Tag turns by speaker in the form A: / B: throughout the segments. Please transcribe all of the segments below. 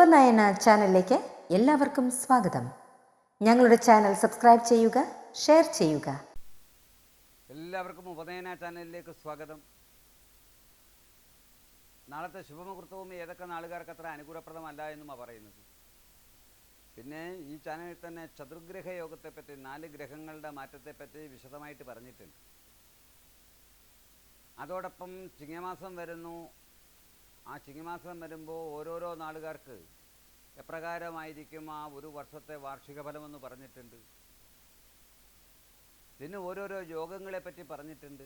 A: ഉപനയന ചാനലിലേക്ക് എല്ലാവർക്കും സ്വാഗതം. ഞങ്ങളുടെ ചാനൽ സബ്സ്ക്രൈബ് ചെയ്യുക, ഷെയർ ചെയ്യുക.
B: എല്ലാവർക്കും ഉപനയന ചാനലിലേക്ക് സ്വാഗതം. നാളത്തെ ശുഭമുഹൂർത്തവും ഏതൊക്കെ നാളുകാർക്ക് അത്ര അനുകൂലപ്രദമല്ല എന്നുമാണ് പറയുന്നത്. പിന്നെ ഈ ചാനലിൽ തന്നെ ചതുർഗ്രഹ യോഗത്തെപ്പറ്റി, 4 ഗ്രഹങ്ങളുടെ മാറ്റത്തെപ്പറ്റി വിശദമായിട്ട് പറഞ്ഞിട്ടുണ്ട്. അതോടൊപ്പം ചിങ്ങമാസം വരുന്നു. ആ ചിങ്ങമാസം വരുമ്പോൾ ഓരോരോ നാളുകാർക്ക് എപ്രകാരമായിരിക്കും ആ ഒരു വർഷത്തെ വാർഷിക ഫലമെന്ന് പറഞ്ഞിട്ടുണ്ട്. പിന്നെ ഓരോരോ യോഗങ്ങളെപ്പറ്റി പറഞ്ഞിട്ടുണ്ട്.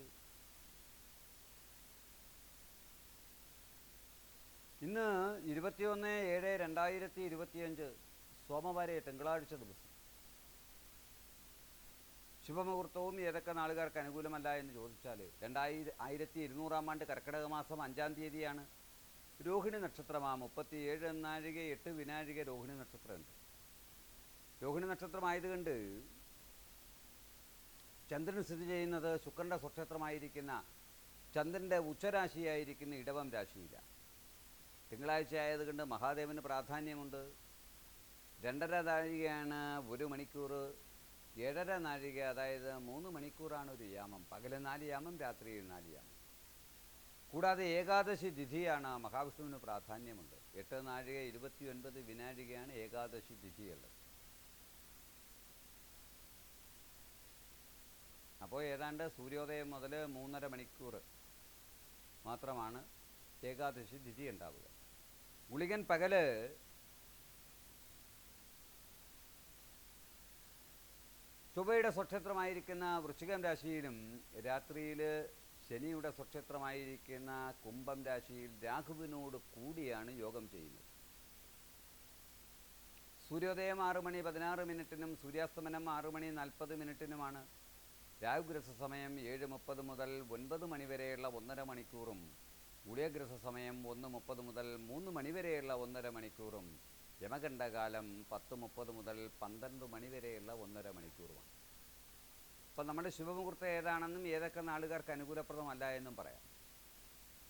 B: ഇന്ന് 21/7/2025 സോമവാര തിങ്കളാഴ്ച ദിവസം. ശുഭമുഹൂർത്തവും ഏതൊക്കെ നാളുകാർക്ക് അനുകൂലമല്ല എന്ന് ചോദിച്ചാൽ 2200 ആണ്ട് കർക്കിടക മാസം 5-ാം തീയതിയാണ്. രോഹിണി നക്ഷത്രമാണ്. 37 നാഴിക 8 വിനാഴിക രോഹിണി നക്ഷത്രമുണ്ട്. രോഹിണി നക്ഷത്രമായതുകൊണ്ട് ചന്ദ്രൻ സ്ഥിതി ചെയ്യുന്നത് ശുക്രൻ്റെ സ്വക്ഷേത്രമായിരിക്കുന്ന ചന്ദ്രൻ്റെ ഉച്ചരാശിയായിരിക്കുന്ന ഇടവം രാശിയിലാണ്. തിങ്കളാഴ്ച ആയതുകൊണ്ട് മഹാദേവന് പ്രാധാന്യമുണ്ട്. 2.5 നാഴികയാണ് 1 മണിക്കൂർ. 7.5 നാഴിക, അതായത് 3 മണിക്കൂറാണ് ഒരു യാമം. പകല് 4 യാമം, രാത്രിയിൽ 4 യാമം. കൂടാതെ ഏകാദശി തിഥിയാണ് മഹാവിഷ്ണുവിന് പ്രാധാന്യമുണ്ട്. 8 നാഴിക 29 വിനാഴികയാണ് ഏകാദശി തിഥിയുള്ളത്. അപ്പോൾ ഏതാണ്ട് സൂര്യോദയം മുതൽ 3.5 മണിക്കൂർ മാത്രമാണ് ഏകാദശി തിഥി ഉണ്ടാവുക. ഗുളികൻ പകല് ചൊവ്വയുടെ സ്വക്ഷേത്രമായിരിക്കുന്ന വൃശ്ചികം രാശിയിലും രാത്രിയിൽ ശനിയുടെ സ്വക്ഷേത്രമായിരിക്കുന്ന കുംഭം രാശിയിൽ രാഹുവിനോട് കൂടിയാണ് യോഗം ചെയ്യുന്നത്. സൂര്യോദയം 6:16 സൂര്യാസ്തമനം 6:40 രാഹുഗ്രഹ സമയം 7:30 മുതൽ 9 മണി വരെയുള്ള 1.5 മണിക്കൂറും ഉദയഗ്രഹ സമയം 1:30 മുതൽ 3 മണി വരെയുള്ള 1.5 മണിക്കൂറും യമകണ്ഠകാലം 10:30 മുതൽ 12 മണി വരെയുള്ള 1.5 മണിക്കൂറുമാണ്. അപ്പോൾ നമ്മുടെ ശുഭമുഹൂർത്തം ഏതാണെന്നും ഏതൊക്കെ നാളുകാർക്ക് അനുകൂലപ്രദമല്ല എന്നും പറയാം.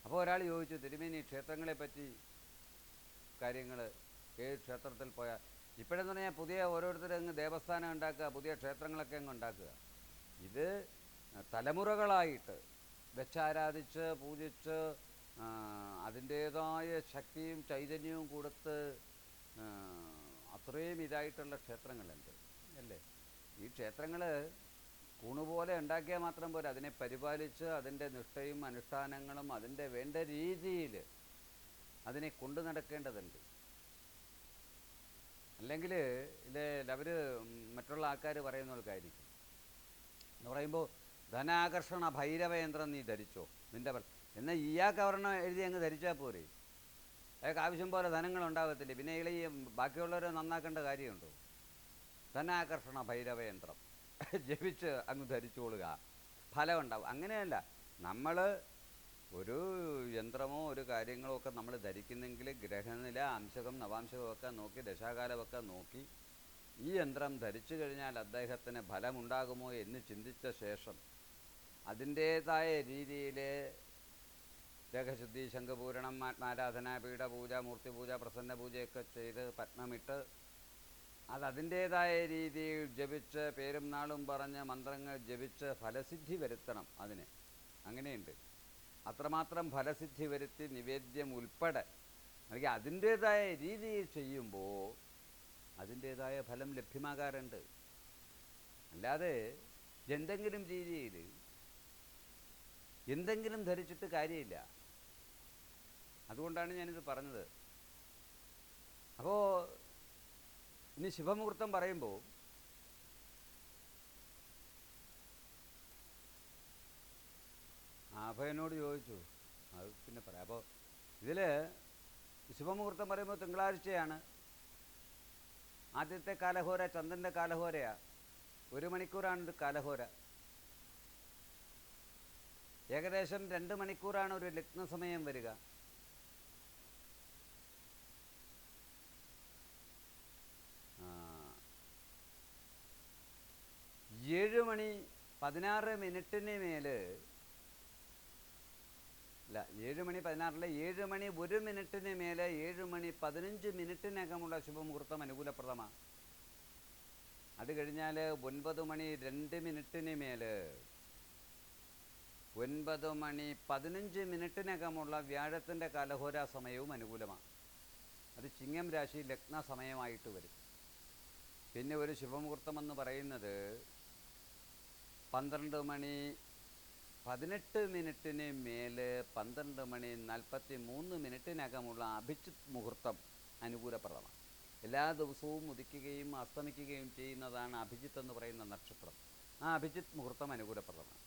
B: അപ്പോൾ ഒരാൾ ചോദിച്ചു, തിരുമേനി ക്ഷേത്രങ്ങളെപ്പറ്റി കാര്യങ്ങൾ, ഏത് ക്ഷേത്രത്തിൽ പോയാൽ ഇപ്പോഴെന്ന് പറഞ്ഞാൽ പുതിയ ഓരോരുത്തരങ്ങ് ദേവസ്ഥാനം ഉണ്ടാക്കുക, പുതിയ ക്ഷേത്രങ്ങളൊക്കെ അങ്ങ് ഉണ്ടാക്കുക. ഇത് തലമുറകളായിട്ട് വെച്ചാരാധിച്ച് പൂജിച്ച് അതിൻ്റേതായ ശക്തിയും ചൈതന്യവും കൊടുത്ത് അത്രയും ഇതായിട്ടുള്ള ക്ഷേത്രങ്ങളുണ്ട് അല്ലേ. ഈ ക്ഷേത്രങ്ങൾ കൂണുപോലെ ഉണ്ടാക്കിയാൽ മാത്രം പോരാ, അതിനെ പരിപാലിച്ച് അതിൻ്റെ നിഷ്ഠയും അനുഷ്ഠാനങ്ങളും അതിൻ്റെ വേണ്ട രീതിയിൽ അതിനെ കൊണ്ടു നടക്കേണ്ടതുണ്ട്. അല്ലെങ്കിൽ അവർ മറ്റുള്ള ആൾക്കാർ പറയുന്ന ആൾക്കായിരിക്കും എന്ന് പറയുമ്പോൾ, ധനാകർഷണ ഭൈരവയന്ത്രം നീ ധരിച്ചോ, നിൻ്റെ എന്നാൽ ഇയാൾക്ക് ഒരെണ്ണം എഴുതി അങ്ങ് ധരിച്ചാൽ പോരെ. അയാൾക്ക് ആവശ്യം പോലെ ധനങ്ങൾ ഉണ്ടാകത്തില്ലേ. പിന്നെ ഈ ബാക്കിയുള്ളവരെ നന്നാക്കേണ്ട കാര്യമുണ്ടോ? ധനാകർഷണ ഭൈരവയന്ത്രം ജപിച്ച് അങ്ങ് ധരിച്ചോളുക, ഫലം ഉണ്ടാവും. അങ്ങനെയല്ല, നമ്മൾ ഒരു യന്ത്രമോ ഒരു കാര്യങ്ങളോ ഒക്കെ നമ്മൾ ധരിക്കുന്നെങ്കിൽ ഗ്രഹനില, അംശകം, നവാംശകമൊക്കെ നോക്കി, ദശാകാലമൊക്കെ നോക്കി ഈ യന്ത്രം ധരിച്ചു കഴിഞ്ഞാൽ അദ്ദേഹത്തിന് ഫലമുണ്ടാകുമോ എന്ന് ചിന്തിച്ച ശേഷം അതിൻ്റേതായ രീതിയിൽ ദേഹശുദ്ധി, ശംഖപൂരണം, ആത്മാരാധന, പീഠപൂജ, മൂർത്തിപൂജ, പ്രസന്ന പൂജയൊക്കെ ചെയ്ത് പത്മമിട്ട് അതിൻ്റേതായ രീതിയിൽ ജപിച്ച് പേരും നാളും പറഞ്ഞ് മന്ത്രങ്ങൾ ജപിച്ച് ഫലസിദ്ധി വരുത്തണം. അതിന് അങ്ങനെയുണ്ട്. അത്രമാത്രം ഫലസിദ്ധി വരുത്തി നിവേദ്യം ഉൾപ്പെടെ അല്ലെങ്കിൽ അതിൻ്റേതായ രീതിയിൽ ചെയ്യുമ്പോൾ അതിൻ്റേതായ ഫലം ലഭ്യമാകാറുണ്ട്. അല്ലാതെ എന്തെങ്കിലും രീതിയിൽ എന്തെങ്കിലും ധരിച്ചിട്ട് കാര്യമില്ല. അതുകൊണ്ടാണ് ഞാനിത് പറഞ്ഞത്. അപ്പോൾ ഇനി ശുഭമുഹൂർത്തം പറയുമ്പോൾ അഭയനോട് ചോദിച്ചു, അത് പിന്നെ പറയാം. അപ്പോൾ ഇതിൽ ശുഭമുഹൂർത്തം പറയുമ്പോൾ തിങ്കളാഴ്ചയാണ്. ആദ്യത്തെ കാലഹോര ചന്ദ്രൻ്റെ കാലഹോരയാണ്. 1 മണിക്കൂറാണ് കാലഹോര. ഏകദേശം 2 മണിക്കൂറാണ് ഒരു ലഗ്ന സമയം വരിക. (7:16) മേൽ അല്ല 7:16 7:01 മേലെ 7:15 ശുഭമുഹൂർത്തം അനുകൂലപ്രദമാണ്. അത് കഴിഞ്ഞാൽ 9:02 മേലെ 9:15 വ്യാഴത്തിൻ്റെ കാലഹോര സമയവും അനുകൂലമാണ്. അത് ചിങ്ങം രാശി ലഗ്ന സമയമായിട്ട് വരും. പിന്നെ ഒരു ശുഭമുഹൂർത്തമെന്ന് പറയുന്നത് 12:18 മേലെ 12:43 അഭിജിത്ത് മുഹൂർത്തം അനുകൂലപ്രദമാണ്. എല്ലാ ദിവസവും ഉദിക്കുകയും അസ്തമിക്കുകയും ചെയ്യുന്നതാണ് അഭിജിത്ത് എന്ന് പറയുന്ന നക്ഷത്രം. ആ അഭിജിത്ത് മുഹൂർത്തം അനുകൂലപ്രദമാണ്.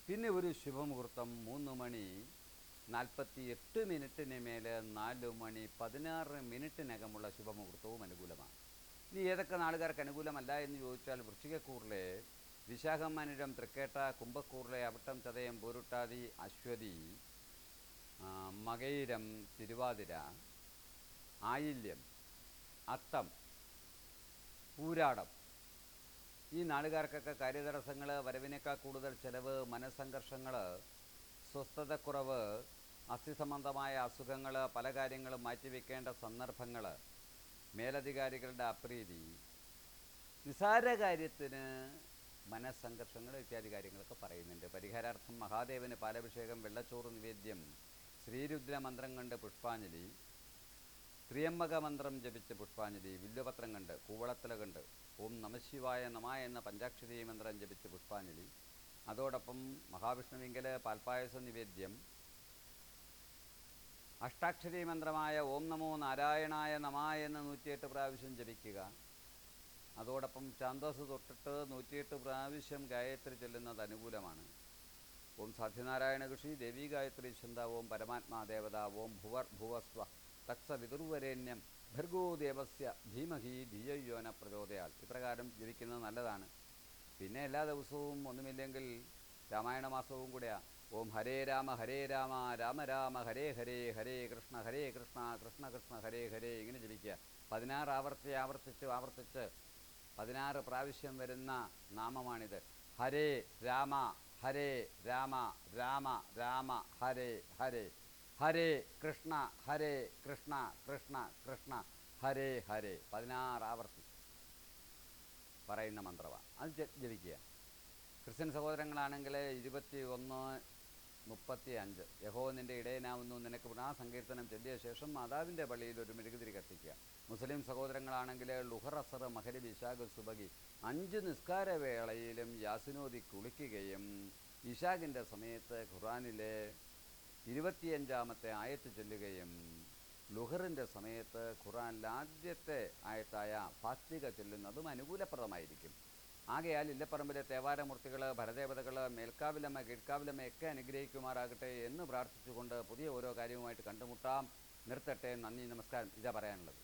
B: പിന്നെ ഒരു ശുഭമുഹൂർത്തം 3:48 മേലെ 4:16 ശുഭമുഹൂർത്തവും അനുകൂലമാണ്. ഇനി ഏതൊക്കെ നാളുകാർക്ക് അനുകൂലമല്ല എന്ന് ചോദിച്ചാൽ വൃശ്ചികക്കൂറിലെ വിശാഖം, അനിഴം, തൃക്കേട്ട, കുംഭക്കൂറിലെ അവിട്ടം, ചതയം, പൂരുട്ടാതി, അശ്വതി, മകയിരം, തിരുവാതിര, ആയില്യം, അത്തം, പൂരാടം ഈ നാളുകാർക്കൊക്കെ കാര്യതടസ്സങ്ങൾ, വരവിനേക്കാൾ കൂടുതൽ ചെലവ്, മനസ്സംഘർഷങ്ങൾ, സ്വസ്ഥതക്കുറവ്, അസ്ഥിസംബന്ധമായ അസുഖങ്ങൾ, പല കാര്യങ്ങളും മാറ്റിവെക്കേണ്ട സന്ദർഭങ്ങൾ, മേലധികാരികളുടെ അപ്രീതി, നിസാര കാര്യത്തിന് മനസ്സംഘർഷങ്ങൾ ഇത്യാദി കാര്യങ്ങളൊക്കെ പറയുന്നുണ്ട്. പരിഹാരാർത്ഥം മഹാദേവന് പാലഭിഷേകം, വെള്ളച്ചോറ് നിവേദ്യം, ശ്രീരുദ്ര മന്ത്രം കണ്ട് പുഷ്പാഞ്ജലി, ത്രിയംബക മന്ത്രം ജപിച്ച് പുഷ്പാഞ്ജലി, വില്ലുപത്രം കണ്ട്, കൂവളത്തില കണ്ട്, ഓം നമശിവായ നമ എന്ന പഞ്ചാക്ഷരി മന്ത്രം ജപിച്ച് പുഷ്പാഞ്ജലി, അതോടൊപ്പം മഹാവിഷ്ണുവിങ്കൽ പാൽപ്പായസ നിവേദ്യം, അഷ്ടാക്ഷരി മന്ത്രമായ ഓം നമോ നാരായണായ നമ എന്ന് 108 പ്രാവശ്യം ജപിക്കുക. അതോടൊപ്പം ഛാന്തോസ് തൊട്ടിട്ട് 108 പ്രാവശ്യം ഗായത്രി ചൊല്ലുന്നത് അനുകൂലമാണ്. ഓം സാധ്യനാരായണ ഋഷി, ദേവീ ഗായത്രി ഛന്ദ, ഓം പരമാത്മാ ദേവത, ഓം ഭുവർ ഭുവസ്വ തത്സ വിദുർവരേണ്യം ഭർഗോ ദേവസ്യ ധീമഹി ധിയോന പ്രചോദയാൽ ഇപ്രകാരം ജപിക്കുന്നത് നല്ലതാണ്. പിന്നെ എല്ലാ ദിവസവും ഒന്നുമില്ലെങ്കിൽ രാമായണ മാസവും കൂടെയാണ്. ഓം ഹരേ രാമ രാമ രാമ ഹരേ ഹരേ, ഹരേ കൃഷ്ണ കൃഷ്ണ കൃഷ്ണ ഹരേ ഹരേ ഇങ്ങനെ ജപിക്കുക. 16 ആവർത്തിച്ച് 16 പ്രാവശ്യം വരുന്ന നാമമാണിത്. ഹരേ രാമ രാമ രാമ ഹരേ ഹരേ, ഹരേ കൃഷ്ണ കൃഷ്ണ കൃഷ്ണ ഹരേ ഹരേ 16 ആവർത്തി പറയുന്ന മന്ത്രമാണ്. അത് ജപിക്കുക. ക്രിസ്ത്യൻ സഹോദരങ്ങളാണെങ്കിൽ 21:35 യഹോവ നിൻ്റെ ഇടയനാവുന്നു, നിനക്ക് പുനഃസങ്കീർത്തനം ചൊല്ലിയ ശേഷം മാതാവിൻ്റെ പള്ളിയിൽ ഒരു മെഴുകുതിരി കത്തിക്കുക. മുസ്ലിം സഹോദരങ്ങളാണെങ്കിൽ ലുഹർ, അസർ, മഹരി, ഇശാഖ്, സുബഹി 5 നിസ്കാരവേളയിലും യാസിനോദി കുളിക്കുകയും ഇശാഖിൻ്റെ സമയത്ത് ഖുർആനിലെ 25ാമത്തെ ആയത്ത് ചൊല്ലുകയും ലുഹറിൻ്റെ സമയത്ത് ഖുർആനിലെ ആദ്യത്തെ ആയത്തായ ഫാത്തിഹ ചൊല്ലുന്നതും അനുകൂലപ്രദമായിരിക്കും. ആകയാൽ ഇല്ലപ്പറമ്പിലെ തേവാരമൂർത്തികൾ, ഭരദേവതകൾ, മേൽക്കാവിലമ്മ, കീഴ്ക്കാവിലമ്മയൊക്കെ അനുഗ്രഹിക്കുമാറാകട്ടെ എന്ന് പ്രാർത്ഥിച്ചുകൊണ്ട് പുതിയ ഓരോ കാര്യവുമായിട്ട് കണ്ടുമുട്ടാം. നിർത്തട്ടെ. നന്ദി, നമസ്കാരം. ഇതാ പറയാനുള്ളത്.